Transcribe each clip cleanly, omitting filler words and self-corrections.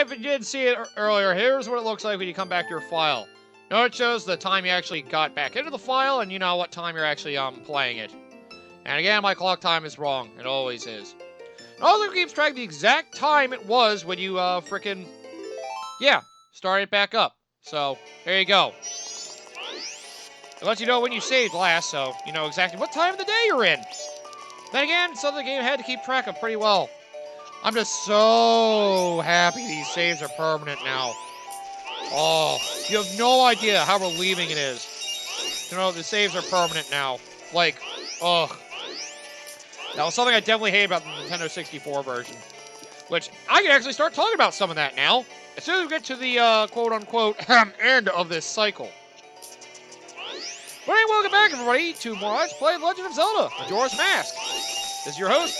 if you didn't see it earlier, here's what it looks like when you come back to your file. Note it shows the time you actually got back into the file, and you know what time you're actually playing it. And again, my clock time is wrong. It always is. It also keeps track of the exact time it was when you start it back up. So, there you go. It lets you know when you saved last, so you know exactly what time of the day you're in. Then again, it's something the game had to keep track of pretty well. I'm just so happy these saves are permanent now. Oh, you have no idea how relieving it is. You know, the saves are permanent now. Like, ugh. That was something I definitely hate about the Nintendo 64 version. Which, I can actually start talking about some of that now. As soon as we get to the, quote-unquote, end of this cycle. But anyway, welcome back, everybody, to more Let's Play Legend of Zelda, Majora's Mask. This is your host,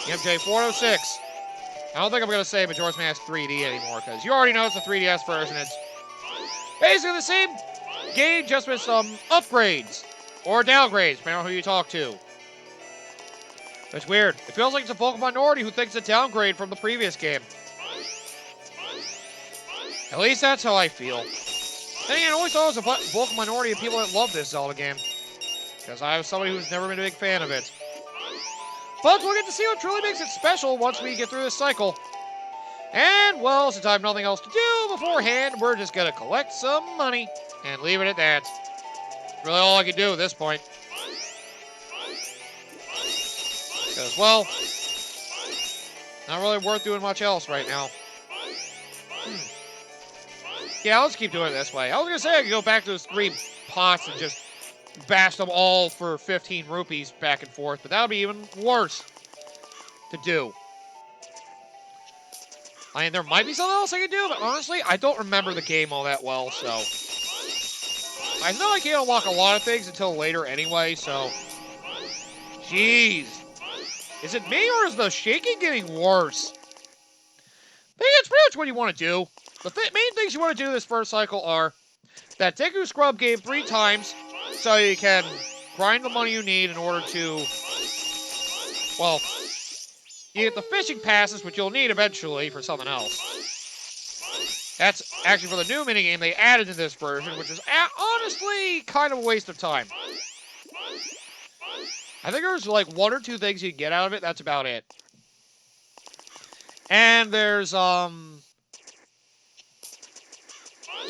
MJ406. I don't think I'm going to say Majora's Mask 3D anymore, because you already know it's a 3DS version. It's basically the same game, just with some upgrades. Or downgrades, depending on who you talk to. It's weird. It feels like it's a vocal minority who thinks it's a downgrade from the previous game. At least that's how I feel. Then again, I always thought it was a vocal minority of people that love this Zelda game. Because I was somebody who's never been a big fan of it. But we'll get to see what truly makes it special once we get through this cycle. And, well, since I have nothing else to do beforehand, we're just going to collect some money and leave it at that. Really all I can do at this point. Because, well, not really worth doing much else right now. Yeah, I'll just keep doing it this way. I was going to say I could go back to those 3 pots and just bash them all for 15 rupees back and forth, but that would be even worse to do. I mean, there might be something else I could do, but honestly, I don't remember the game all that well, so... I know I can't unlock a lot of things until later anyway, so... Jeez. Is it me, or is the shaking getting worse? I think it's pretty much what you want to do. The main things you want to do this first cycle are that Deku Scrub game 3 times, so you can grind the money you need in order to, well, you get the fishing passes, which you'll need eventually for something else. That's actually for the new minigame they added in this version, which is honestly kind of a waste of time. I think there's like 1 or 2 things you can get out of it, that's about it. And there's,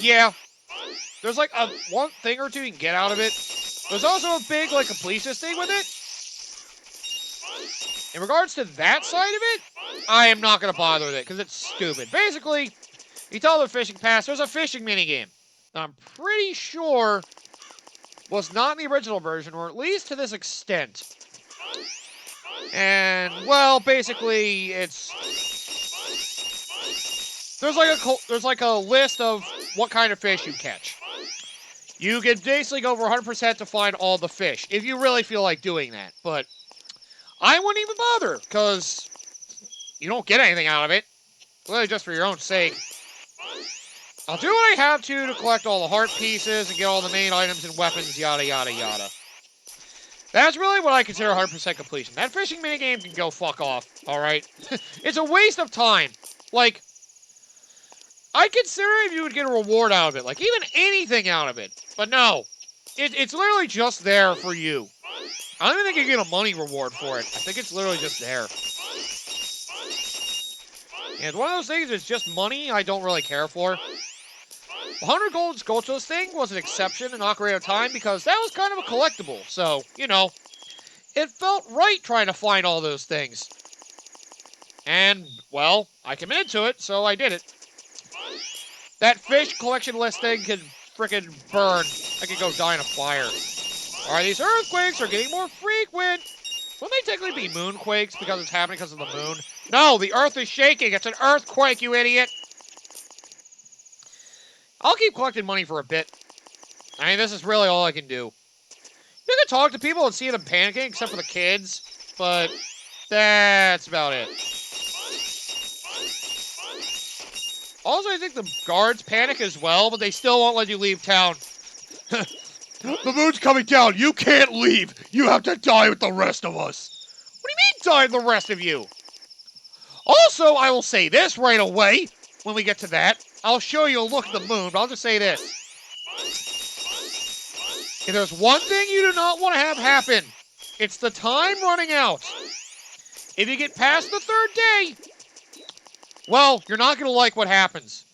yeah. There's like a 1 thing or 2 you can get out of it. There's also a big, like, completionist thing with it. In regards to that side of it, I am not going to bother with it, because it's stupid. Basically, you tell the fishing pass, there's a fishing minigame. I'm pretty sure was not in the original version, or at least to this extent. And, well, basically, it's... There's like a list of what kind of fish you catch. You can basically go over 100% to find all the fish, if you really feel like doing that. But I wouldn't even bother, because you don't get anything out of it. Really just for your own sake. I'll do what I have to collect all the heart pieces and get all the main items and weapons, yada yada yada. That's really what I consider 100% completion. That fishing minigame can go fuck off, alright? It's a waste of time. Like, I'd consider if you would get a reward out of it. Like, even anything out of it. But no. It's literally just there for you. I don't even think you get a money reward for it. I think it's literally just there. And one of those things that's just money I don't really care for. 100 Gold Sculptures thing was an exception in Ocarina of Time because that was kind of a collectible. So, you know, it felt right trying to find all those things. And, well, I committed to it, so I did it. That fish collection list thing can frickin' burn. I could go die in a fire. Alright, these earthquakes are getting more frequent. Wouldn't they technically be moonquakes because it's happening because of the moon? No, the earth is shaking. It's an earthquake, you idiot. I'll keep collecting money for a bit. I mean, this is really all I can do. You can talk to people and see them panicking, except for the kids, but that's about it. Also, I think the guards panic as well, but they still won't let you leave town. The moon's coming down. You can't leave. You have to die with the rest of us. What do you mean die with the rest of you? Also, I will say this right away. when we get to that. I'll show you a look at the moon, but I'll just say this. If there's one thing you do not want to have happen, it's the time running out. If you get past the third day, well, you're not going to like what happens.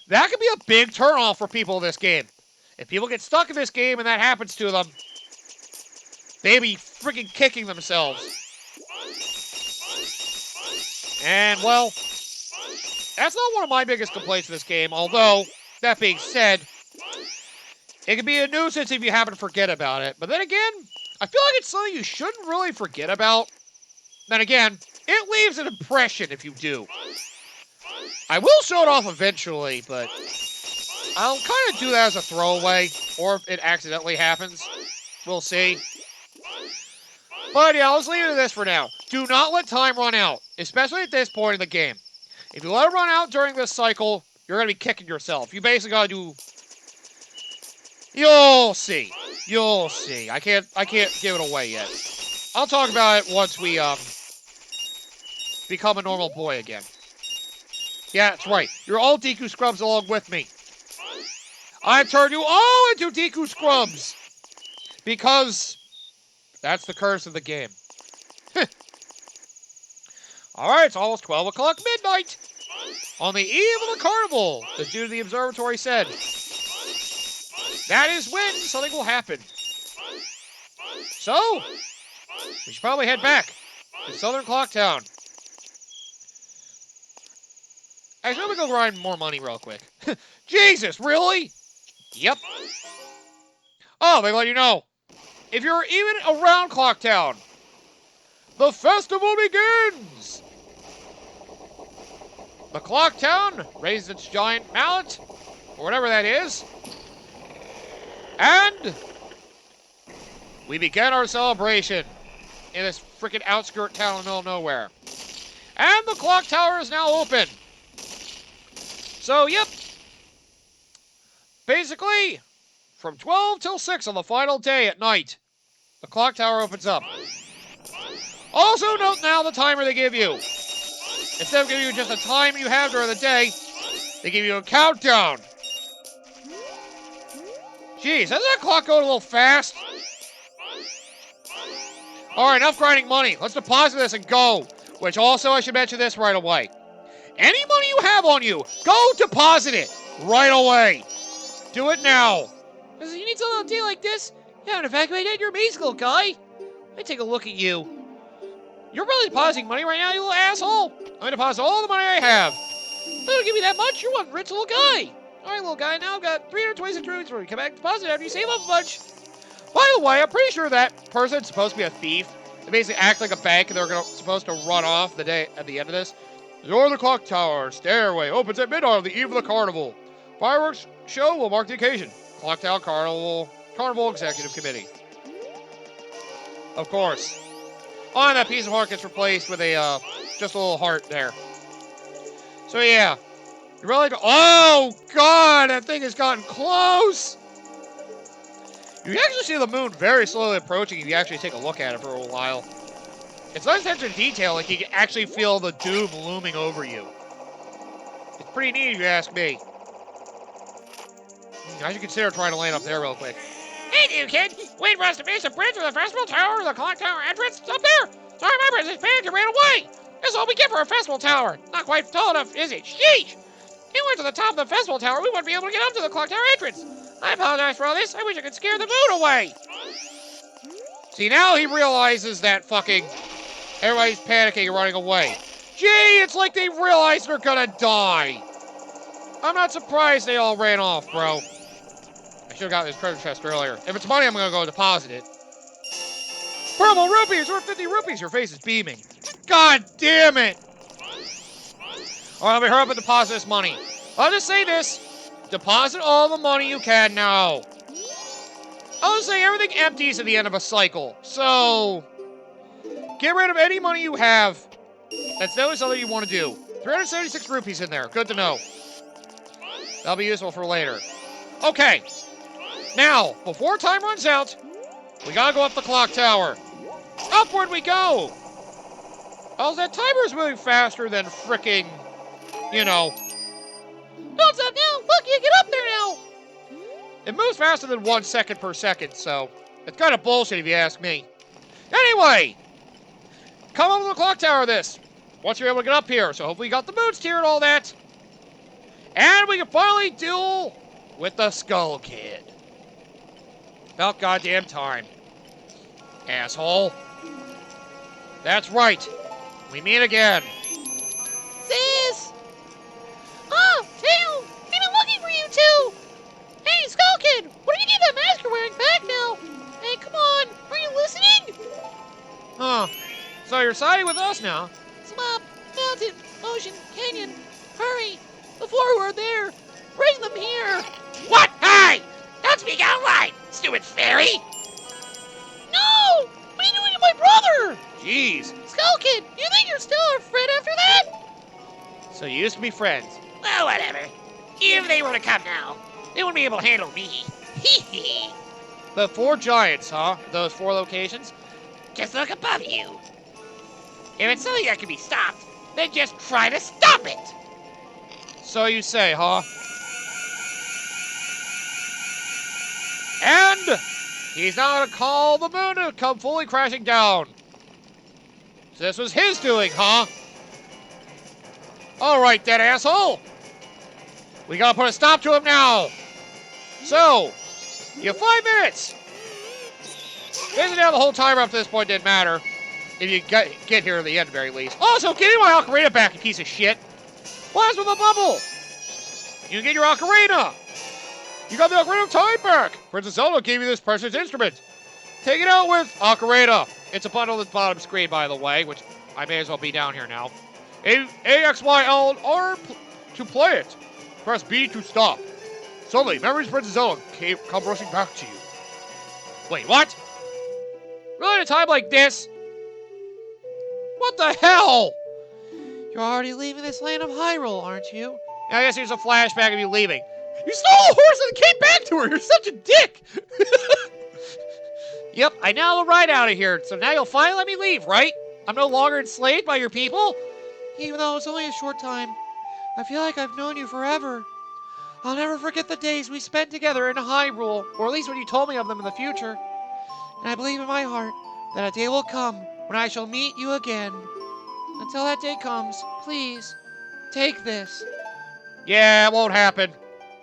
That could be a big turnoff for people in this game. If people get stuck in this game and that happens to them, they be freaking kicking themselves. And, well, that's not one of my biggest complaints with this game, although, that being said, it can be a nuisance if you happen to forget about it. But then again, I feel like it's something you shouldn't really forget about. Then again, it leaves an impression if you do. I will show it off eventually, but I'll kind of do that as a throwaway, or if it accidentally happens. We'll see. But yeah, let's leave it to this for now. Do not let time run out, especially at this point in the game. If you let it run out during this cycle, you're going to be kicking yourself. You basically got to do... You'll see. You'll see. I can't give it away yet. I'll talk about it once we, become a normal boy again. Yeah, that's right. You're all Deku Scrubs along with me. I've turned you all into Deku Scrubs! Because that's the curse of the game. Alright, it's almost 12 o'clock midnight! On the eve of the carnival, the dude of the observatory said. That is when something will happen. So, we should probably head back to Southern Clocktown. Actually, let me go grind more money real quick. Jesus, really? Yep. Oh, they let you know. If you're even around Clocktown, the festival begins! The Clocktown raised its giant mallet, or whatever that is, and we began our celebration in this freaking outskirt town in the middle of nowhere. And the clock tower is now open. So, yep. Basically, from 12 till 6 on the final day at night, the clock tower opens up. Also, note now the timer they give you. Instead of giving you just a time you have during the day, they give you a countdown. Jeez, doesn't that clock go a little fast? Alright, enough grinding money. Let's deposit this and go. Which also, I should mention this right away. Any money you have on you, go deposit it right away. Do it now. You need something on a day like this? You haven't evacuated your musical guy. Let me take a look at you. You're really depositing money right now, you little asshole. I'm gonna deposit all the money I have. They don't give me that much. You're one rich little guy. Alright, little guy, now I've got 326 rupees for you. Come back and deposit after you save up a bunch. By the way, I'm pretty sure that person's supposed to be a thief. They basically act like a bank and they're supposed to run off the day at the end of this. The door of the clock tower stairway opens at midnight on the eve of the carnival. Fireworks show will mark the occasion. Clock Tower Carnival Executive Committee. Of course. Oh, and that piece of heart gets replaced with a, just a little heart there. So yeah. You really go, oh god, that thing has gotten close! You can actually see the moon very slowly approaching if you actually take a look at it for a while. It's nice attention to detail, like you can actually feel the doom looming over you. It's pretty neat if you ask me. I should consider trying to land up there real quick. Hey, you kid! Wait for us to finish the bridge of the festival tower, the clock tower entrance. It's up there! Sorry, my business panicked and ran away! This is all we get for a festival tower. Not quite tall enough, is it? Sheesh! If we went to the top of the festival tower, we wouldn't be able to get up to the clock tower entrance. I apologize for all this. I wish I could scare the moon away. See, now he realizes that fucking everybody's panicking and running away. Gee, it's like they realize they're gonna die. I'm not surprised they all ran off, bro. I should have gotten this treasure chest earlier. If it's money, I'm gonna go deposit it. Purple rupees! Worth 50 rupees! Your face is beaming. God damn it! Alright, let me hurry up and deposit this money. I'll just say this. Deposit all the money you can now. I'll just say everything empties at the end of a cycle. So, get rid of any money you have. That's definitely something you want to do. 376 rupees in there. Good to know. That'll be useful for later. Okay. Now, before time runs out, we gotta go up the clock tower. Upward we go! Oh, that timer's moving faster than fricking, you know, It moves faster than 1 second per second, so it's kind of bullshit if you ask me. Anyway, come up with the clock tower this. Once you're able to get up here, so hopefully you got the moons tier and all that. And we can finally duel with the Skull Kid. About goddamn time. Asshole. That's right. We meet again. Sis! Oh, Tail! We've been looking for you too! Hey, Skull Kid! What did you get that mask you're wearing back now? Hey, come on! Are you listening? Huh. So you're siding with us now? Swamp, mountain, ocean, canyon. Hurry! Before we're there, bring them here! What? Hey! Don't speak out loud, stupid fairy! No! What are you doing to my brother? Jeez. Skull Kid, you think you're still our friend after that? So you used to be friends. Well, whatever. If they were to come now, they wouldn't be able to handle me. Hee hee. The 4 giants, huh? Those 4 locations? Just look above you. If it's something that can be stopped, then just try to stop it. So you say, huh? And he's now gonna call the moon to come fully crashing down. So this was his doing, huh? Alright then, asshole! We gotta put a stop to him now! So, you have 5 minutes! Basically now the whole timer up to this point didn't matter. If you get here at the end, at the very least. Also, give me my ocarina back, you piece of shit! Blast with a bubble! You get your ocarina! You got the Ocarina of Time back! Princess Zelda gave you this precious instrument. Take it out with Ocarina. It's a bundle at the bottom screen, by the way, which I may as well be down here now. A, X, Y, L, and R to play it. Press B to stop. Suddenly, memories of Princess Zelda come rushing back to you. Wait, what? Really, at a time like this? What the hell? You're already leaving this land of Hyrule, aren't you? I guess here's a flashback of you leaving. You stole the horse and came back to her! You're such a dick! Yep, I now have a ride out of here, so now you'll finally let me leave, right? I'm no longer enslaved by your people? Even though it's only a short time, I feel like I've known you forever. I'll never forget the days we spent together in Hyrule, Or at least when you told me of them in the future. and I believe in my heart that a day will come when I shall meet you again. Until that day comes, please, take this. Yeah, it won't happen.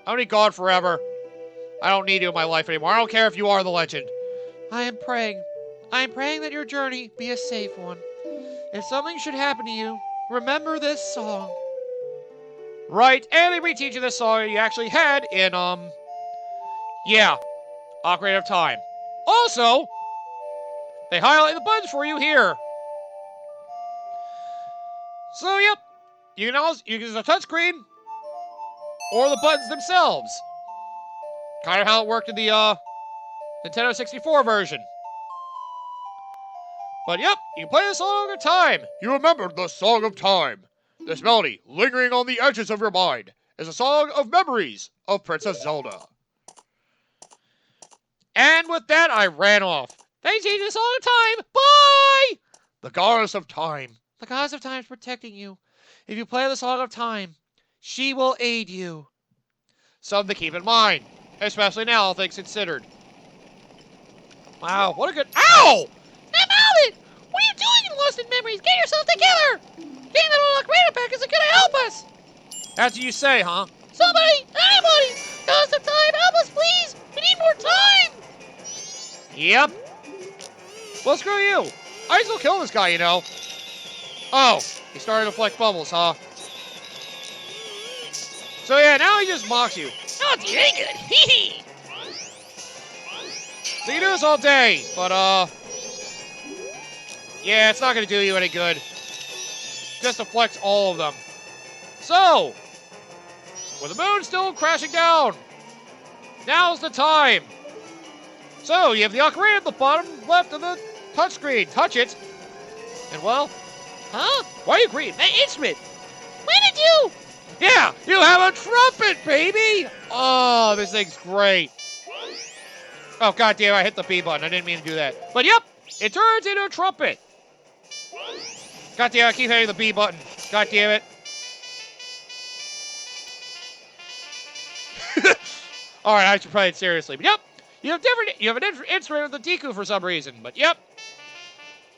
I'm only gone forever. I don't need you in my life anymore. I don't care if you are the legend. I am praying that your journey be a safe one. If something should happen to you, remember this song. Right, and they reteach you this song you actually had in, yeah, Ocarina of Time. Also, they highlight the buttons for you here. So, yep, you can use a touchscreen or the buttons themselves. Kind of how it worked in the, Nintendo 64 version. But yep, you can play the song of time. You remember the Song of Time. This melody, lingering on the edges of your mind, is a song of memories of Princess Zelda. And with that, I ran off. They changed the Song of Time. Bye! The Goddess of Time. The goddess of time is protecting you. If you play the Song of Time, she will aid you. Something to keep in mind, especially now, all things considered. Wow, what a good— Ow! Now, Malvin! What are you doing in Lost in Memories? Get yourself together! Getting that old Ocarina back isn't gonna help us! That's what you say, huh? Somebody! Anybody! Goddess of time, help us, please! We need more time! Yep. Well, screw you. I can still kill this guy, you know. Oh, he started to flex bubbles, huh? So yeah, now he just mocks you. Oh, you ain't good. Hee hee. So you do this all day, but yeah, it's not gonna do you any good. Just to flex all of them. So, with the moon still crashing down, now's the time. So you have the ocarina at the bottom left of the touchscreen. Touch it, and well, Huh? why are you agreeing? That instrument. When did you? Yeah, you have a trumpet, baby! Oh, this thing's great. Oh, goddamn, I hit the B button. I didn't mean to do that. But yep, it turns into a trumpet. Goddamn, I keep hitting the B button. God damn it. All right, I should play it seriously. But yep, you have an instrument with the Deku for some reason. But yep,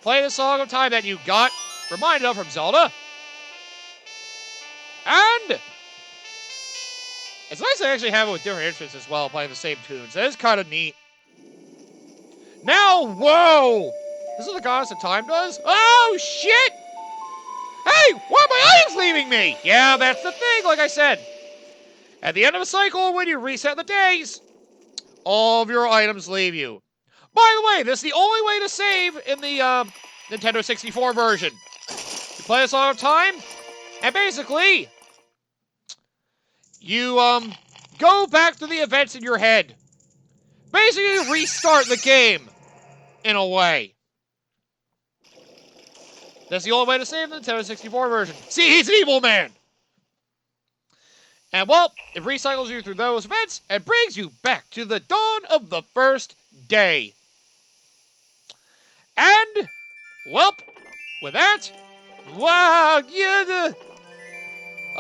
play the Song of Time that you got reminded of from Zelda. And it's nice to actually have it with different instruments as well, playing the same tunes. That is kind of neat. Now, whoa! This is what the Goddess of Time does? Oh, shit! Hey, why are my items leaving me? Yeah, that's the thing, like I said. At the end of a cycle, when you reset the days, all of your items leave you. By the way, this is the only way to save in the Nintendo 64 version. You play this all the time, and basically, you go back to the events in your head. Basically, restart the game, in a way. That's the only way to save the Nintendo 64 version. See, he's an evil man! And, well, it recycles you through those events and brings you back to the dawn of the first day. And, well, with that, wow, yeah,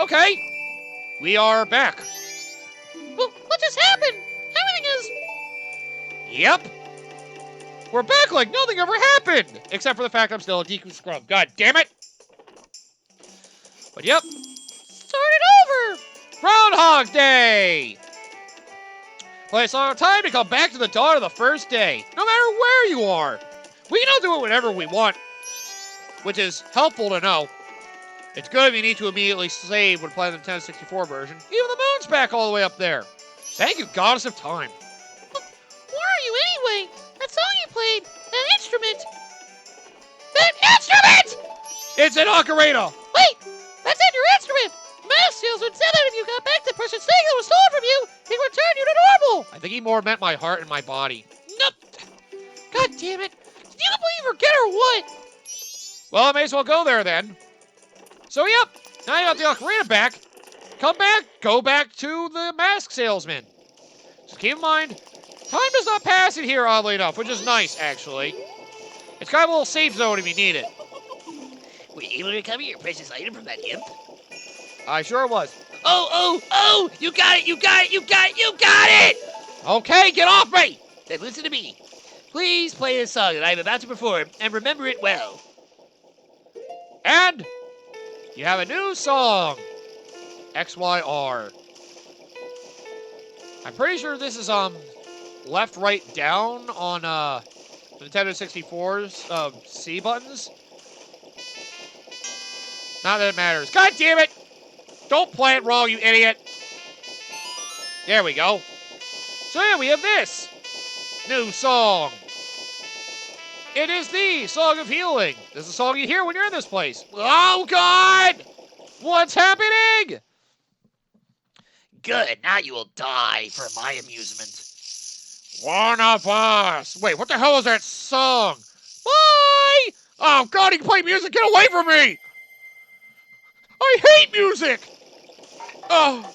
okay, we are back. Well, what just happened? Everything is... Yep. We're back like nothing ever happened! Except for the fact I'm still a Deku scrub. God damn it! But yep. Start it over! Groundhog Day! Play a song of time to come back to the dawn of the first day. No matter where you are. We can all do it whenever we want. Which is helpful to know. It's good if you need to immediately save when playing the Nintendo 64 version. Even the moon's back all the way up there. Thank you, Goddess of Time. Where are you anyway? That song you played, that instrument. That instrument! It's an ocarina! Wait, that's not your instrument. Mask salesman said that if you got back the precious thing that was stolen from you, he'd return you to normal. I think he more meant my heart and my body. Nope. God damn it. Did you completely forget or what? Well, I may as well go there then. So, yep, now you got the ocarina back. Come back, go back to the mask salesman. Just keep in mind, time does not pass in here, oddly enough, which is nice, actually. It's kind of a little safe zone if you need it. Were you able to recover your precious item from that imp? I sure was. Oh! You got it! You got it! Okay, get off me! Then listen to me. Please play the song that I'm about to perform and remember it well. And you have a new song. XYR. I'm pretty sure this is left, right, down on Nintendo 64's C buttons. Not that it matters. God damn it! Don't play it wrong, you idiot! There we go. So yeah, we have this new song. It is the Song of Healing. This is a song you hear when you're in this place. Oh God! What's happening? Good, now you will die for my amusement. One of us. Wait, what the hell is that song? Bye! Oh God, he can play music. Get away from me! I hate music! Oh.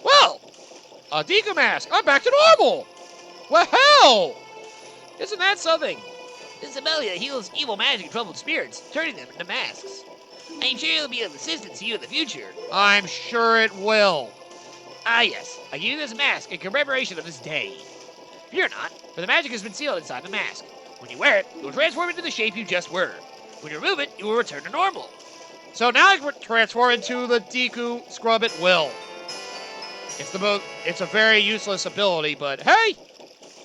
Well, a Deku mask. I'm back to normal. Well, hell! Isn't that something? This ability heals evil magic and troubled spirits, turning them into masks. I'm sure it'll be of assistance to you in the future. I'm sure it will. Ah yes, I give you this mask in commemoration of this day. Fear not, for the magic has been sealed inside the mask. When you wear it, it will transform into the shape you just were. When you remove it, you will return to normal. So now I can transform into the Deku Scrub at will. It's a very useless ability, but hey,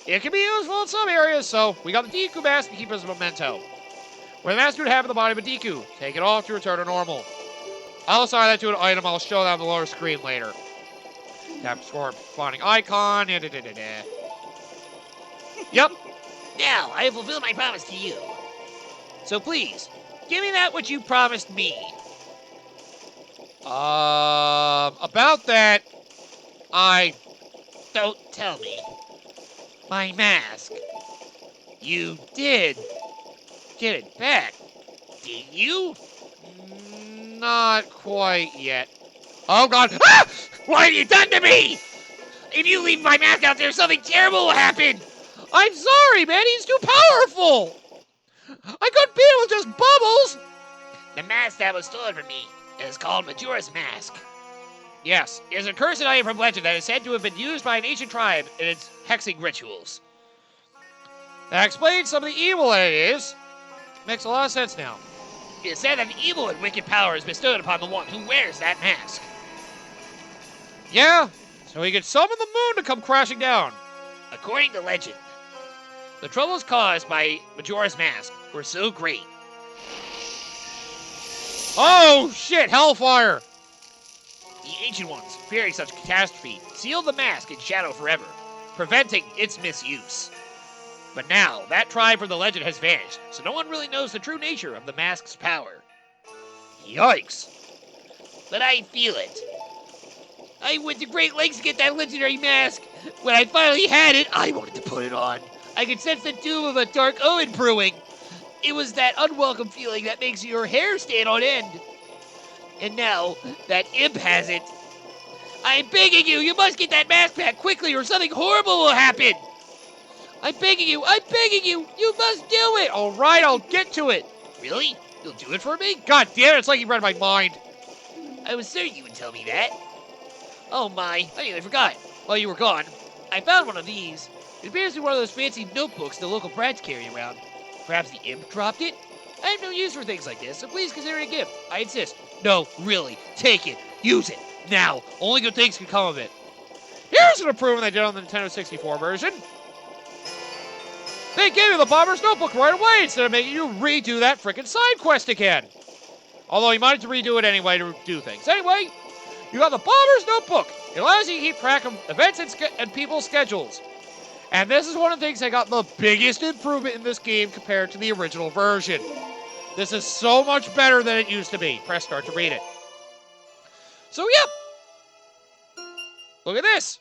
it can be useful in some areas, so we got the Deku mask to keep as a memento. Where the mask would have in the body of a Deku, take it off to return to normal. I'll assign that to an item. I'll show that on the lower screen later. Tap corresponding icon. Yep. Now, I have fulfilled my promise to you. So please, give me that which you promised me. About that, Don't tell me. My mask. You did get it back, did you? Not quite yet. Oh God! Ah! What have you done to me? If you leave my mask out there, something terrible will happen. I'm sorry, man. He's too powerful. I couldn't beat him with just bubbles. The mask that was stolen from me is called Majora's Mask. Yes, it is a cursed item from legend that is said to have been used by an ancient tribe in its hexing rituals. That explains some of the evil that it is. Makes a lot of sense now. It is said that an evil and wicked power is bestowed upon the one who wears that mask. Yeah, so he could summon the moon to come crashing down. According to legend, the troubles caused by Majora's mask were so great. Oh shit, hellfire! The ancient ones, fearing such catastrophe, sealed the mask in shadow forever, preventing its misuse. But now, that tribe from the legend has vanished, so no one really knows the true nature of the mask's power. Yikes. But I feel it. I went to great lengths to get that legendary mask. When I finally had it, I wanted to put it on. I could sense the doom of a dark omen brewing. It was that unwelcome feeling that makes your hair stand on end. And now, that imp has it. I'm begging you, you must get that mask back quickly or something horrible will happen. I'm begging you, you must do it. Alright, I'll get to it. Really? You'll do it for me? God damn it, it's like you read my mind. I was certain you would tell me that. Oh my, I nearly forgot. While you were gone, I found one of these. It appears to be one of those fancy notebooks the local brats carry around. Perhaps the imp dropped it? I have no use for things like this, so please consider it a gift. I insist. No, really, take it. Use it. Now. Only good things can come of it. Here's an improvement they did on the Nintendo 64 version. They gave you the Bomber's Notebook right away instead of making you redo that frickin' side quest again. Although you might have to redo it anyway to do things. Anyway, you got the Bomber's Notebook. It allows you to keep track of events and people's schedules. And this is one of the things that got the biggest improvement in this game compared to the original version. This is so much better than it used to be. Press start to read it. So, yep. Look at this.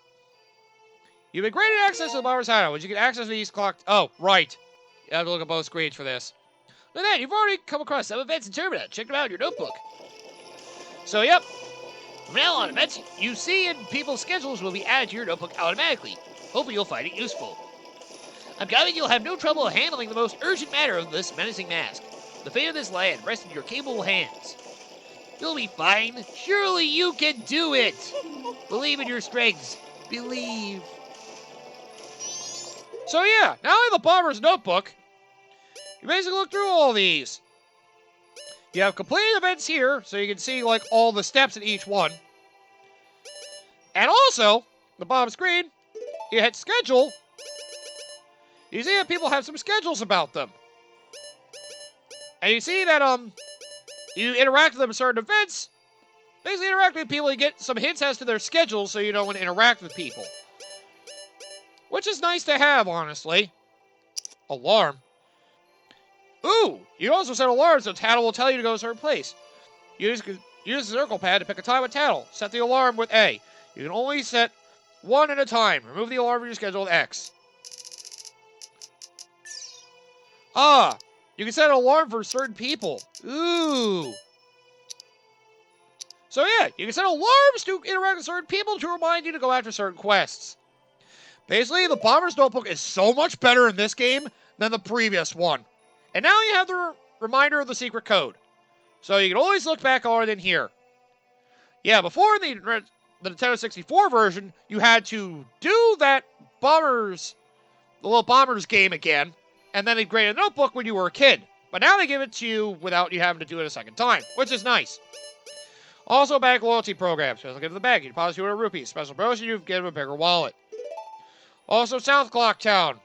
You've been granted access to the Bomber's Hideout, which you can access these clocked. Oh, right. You have to look at both screens for this. Look at that, you've already come across some events in Termina. Check them out in your notebook. So, yep. From now on, events you see in people's schedules will be added to your notebook automatically. Hopefully you'll find it useful. I'm confident you'll have no trouble handling the most urgent matter of this menacing mask. The fate of this land rests in your capable hands. You'll be fine. Surely you can do it. Believe in your strengths. Believe. So yeah, now in the Bomber's Notebook, you basically look through all these. You have completed events here, so you can see like all the steps in each one. And also, the bottom screen, you hit schedule. You see that people have some schedules about them. And you see that you interact with them in certain events. Basically interact with people, you get some hints as to their schedules so you know when to interact with people. Which is nice to have, honestly. Alarm. Ooh, you also set alarms so Tattle will tell you to go to a certain place. Use the circle pad to pick a time with Tattle. Set the alarm with A. You can only set one at a time. Remove the alarm from your schedule with X. Ah, you can set an alarm for certain people. Ooh. So yeah, you can set alarms to interact with certain people to remind you to go after certain quests. Basically, the Bomber's Notebook is so much better in this game than the previous one. And now you have the reminder of the secret code. So you can always look back on it in here. Yeah, before the Nintendo 64 version, you had to do that the little Bombers game again, and then they graded a notebook when you were a kid. But now they give it to you without you having to do it a second time, which is nice. Also, bank loyalty programs. Special gift to the bank. You deposit 200 rupees. Special promotion, you give them a bigger wallet. Also, South Clock Town.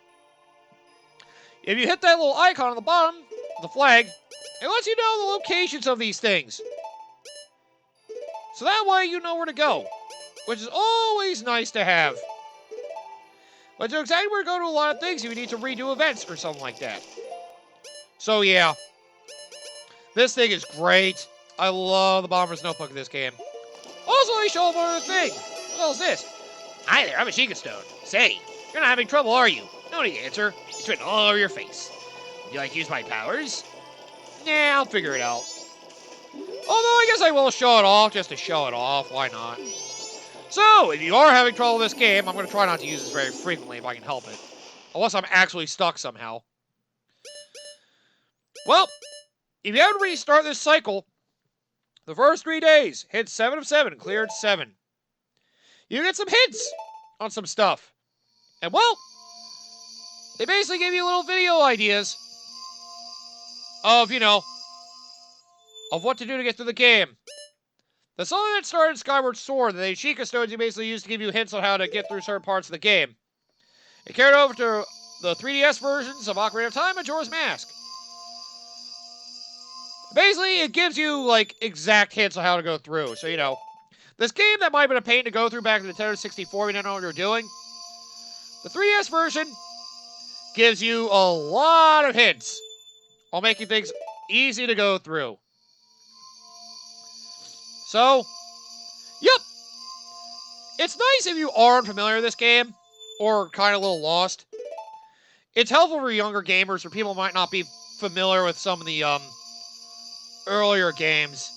If you hit that little icon on the bottom, the flag, it lets you know the locations of these things. So that way you know where to go, which is always nice to have. But you know exactly where to go to a lot of things if you need to redo events or something like that. So yeah, this thing is great. I love the Bomber's Notebook in this game. Also, let me show one other thing. What the hell is this? Hi there, I'm a Sheikah Stone. Say, you're not having trouble, are you? No need to answer. It's written all over your face. Would you like to use my powers? Nah, I'll figure it out. Although I guess I will show it off just to show it off. Why not? So, if you are having trouble with this game, I'm going to try not to use this very frequently if I can help it. Unless I'm actually stuck somehow. Well, if you have to restart this cycle, the first 3 days, hit 7 of 7, cleared 7. you get some hints on some stuff. And well, they basically give you little video ideas of, of what to do to get through the game. That's something that started Skyward Sword. The Sheikah Stones you basically used to give you hints on how to get through certain parts of the game. It carried over to the 3DS versions of Ocarina of Time and Majora's Mask. Basically, it gives you, like, exact hints on how to go through. So, this game that might have been a pain to go through back in the Nintendo 64, we didn't know what you were doing. The 3DS version gives you a lot of hints on making things easy to go through. So, yep. It's nice if you aren't familiar with this game, or kind of a little lost. It's helpful for younger gamers, or people might not be familiar with some of the, earlier games.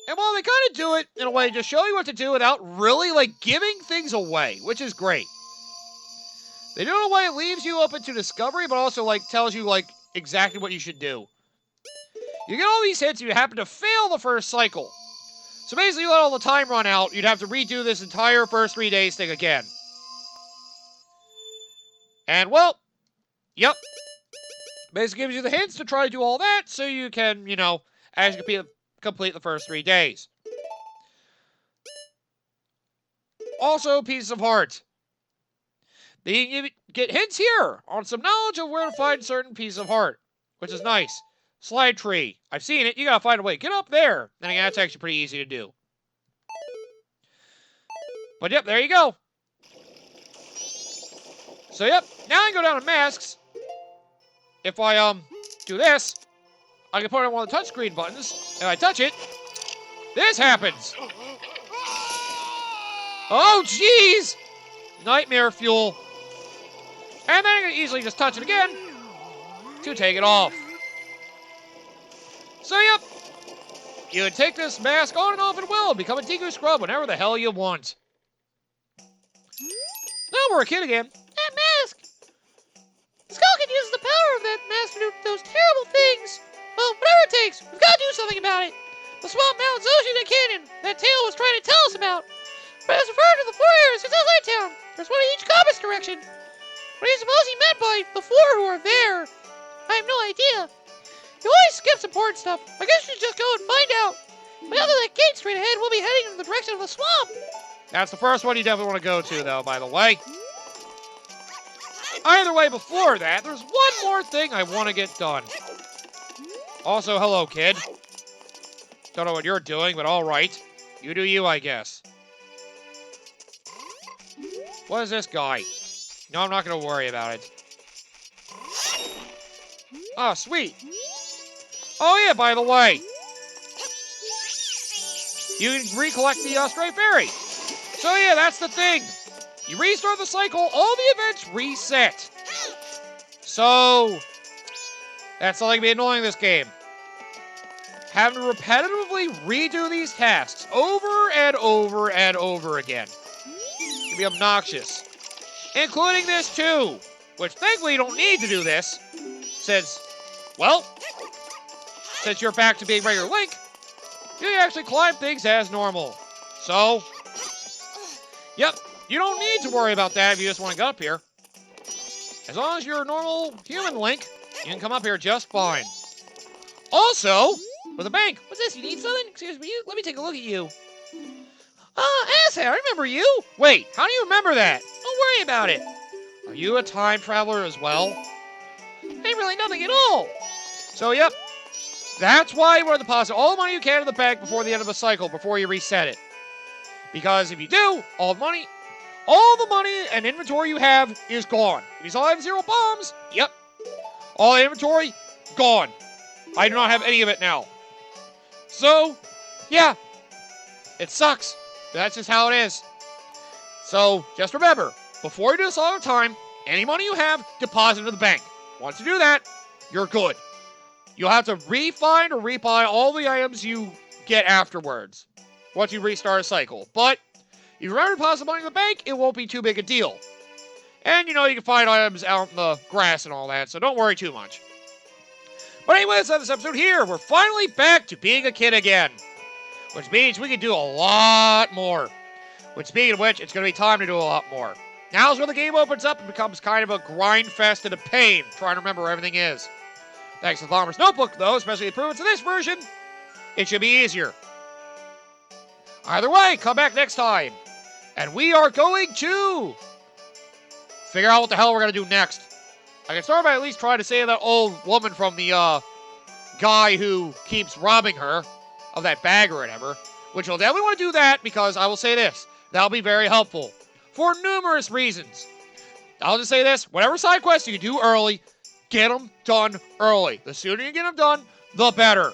And well, they kind of do it in a way to show you what to do without really, like, giving things away, which is great. They do it in a way it leaves you open to discovery, but also, like, tells you, like, exactly what you should do. You get all these hits, and you happen to fail the first cycle. So basically, you let all the time run out, you'd have to redo this entire first 3 days thing again. And, well, yep. Basically gives you the hints to try to do all that, so you can, actually complete the first 3 days. Also, pieces of heart. You get hints here on some knowledge of where to find certain pieces of heart, which is nice. Slide tree. I've seen it. You gotta find a way. Get up there. And again, that's actually pretty easy to do. But yep, there you go. So yep, now I can go down to masks. If I do this, I can put on one of the touchscreen buttons, and I touch it. This happens. Oh, jeez! Nightmare fuel. And then I can easily just touch it again to take it off. So, yep. You can take this mask on and off at will and become a Deku Scrub whenever the hell you want. Now we're a kid again. That mask! Skullkid uses the power of that mask to do those terrible things. Well, whatever it takes, we've got to do something about it. The swamp mountains, ocean, and canyon that Tail was trying to tell us about. But as referred to the 4 areas just outside town, there's one in each compass direction. What do you suppose he meant by the 4 who are there? I have no idea. He always skips important stuff. I guess you should just go and find out. But out of that gate straight ahead, we'll be heading in the direction of the swamp. That's the first one you definitely want to go to, though, by the way. Either way, before that, there's one more thing I want to get done. Also, hello, kid. Don't know what you're doing, but alright. You do you, I guess. What is this guy? No, I'm not going to worry about it. Oh, sweet. Oh, yeah, by the way. You can recollect the Stray Fairy. So, yeah, that's the thing. You restart the cycle, all the events reset. So, that's something to be annoying in this game. Having to repetitively redo these tasks over and over and over again. It can be obnoxious. Including this, too. Which, thankfully, you don't need to do this. Since you're back to being regular Link, you can actually climb things as normal. So, yep, you don't need to worry about that if you just want to get up here. As long as you're a normal human Link, you can come up here just fine. Also, with a bank. What's this? You need something? Excuse me, let me take a look at you. Asshat, I remember you. Wait, how do you remember that? Don't worry about it. Are you a time traveler as well? Ain't really nothing at all. So, yep. That's why you want to deposit all the money you can in the bank before the end of the cycle, before you reset it. Because if you do, all the money and inventory you have is gone. If you still have 0 bombs, yep. All the inventory, gone. I do not have any of it now. So, yeah. It sucks. That's just how it is. So, just remember, before you do this all the time, any money you have, deposit into the bank. Once you do that, you're good. You'll have to re-find or rebuy all the items you get afterwards, once you restart a cycle. But, if you remember to deposit money in the bank, it won't be too big a deal. And, you can find items out in the grass and all that, so don't worry too much. But anyway, that's this episode here. We're finally back to being a kid again. which means we can do a lot more. Which, speaking of which, it's going to be time to do a lot more. Now's when the game opens up and becomes kind of a grind fest and a pain trying to remember where everything is. Thanks to the Bomber's Notebook, though, especially the improvements in this version, it should be easier. Either way, come back next time. And we are going to figure out what the hell we're going to do next. I can start by at least trying to save that old woman from the guy who keeps robbing her of that bag or whatever. Which we'll definitely want to do that because I will say this. That'll be very helpful for numerous reasons. I'll just say this. Whatever side quests you do early, get them done early. The sooner you get them done, the better.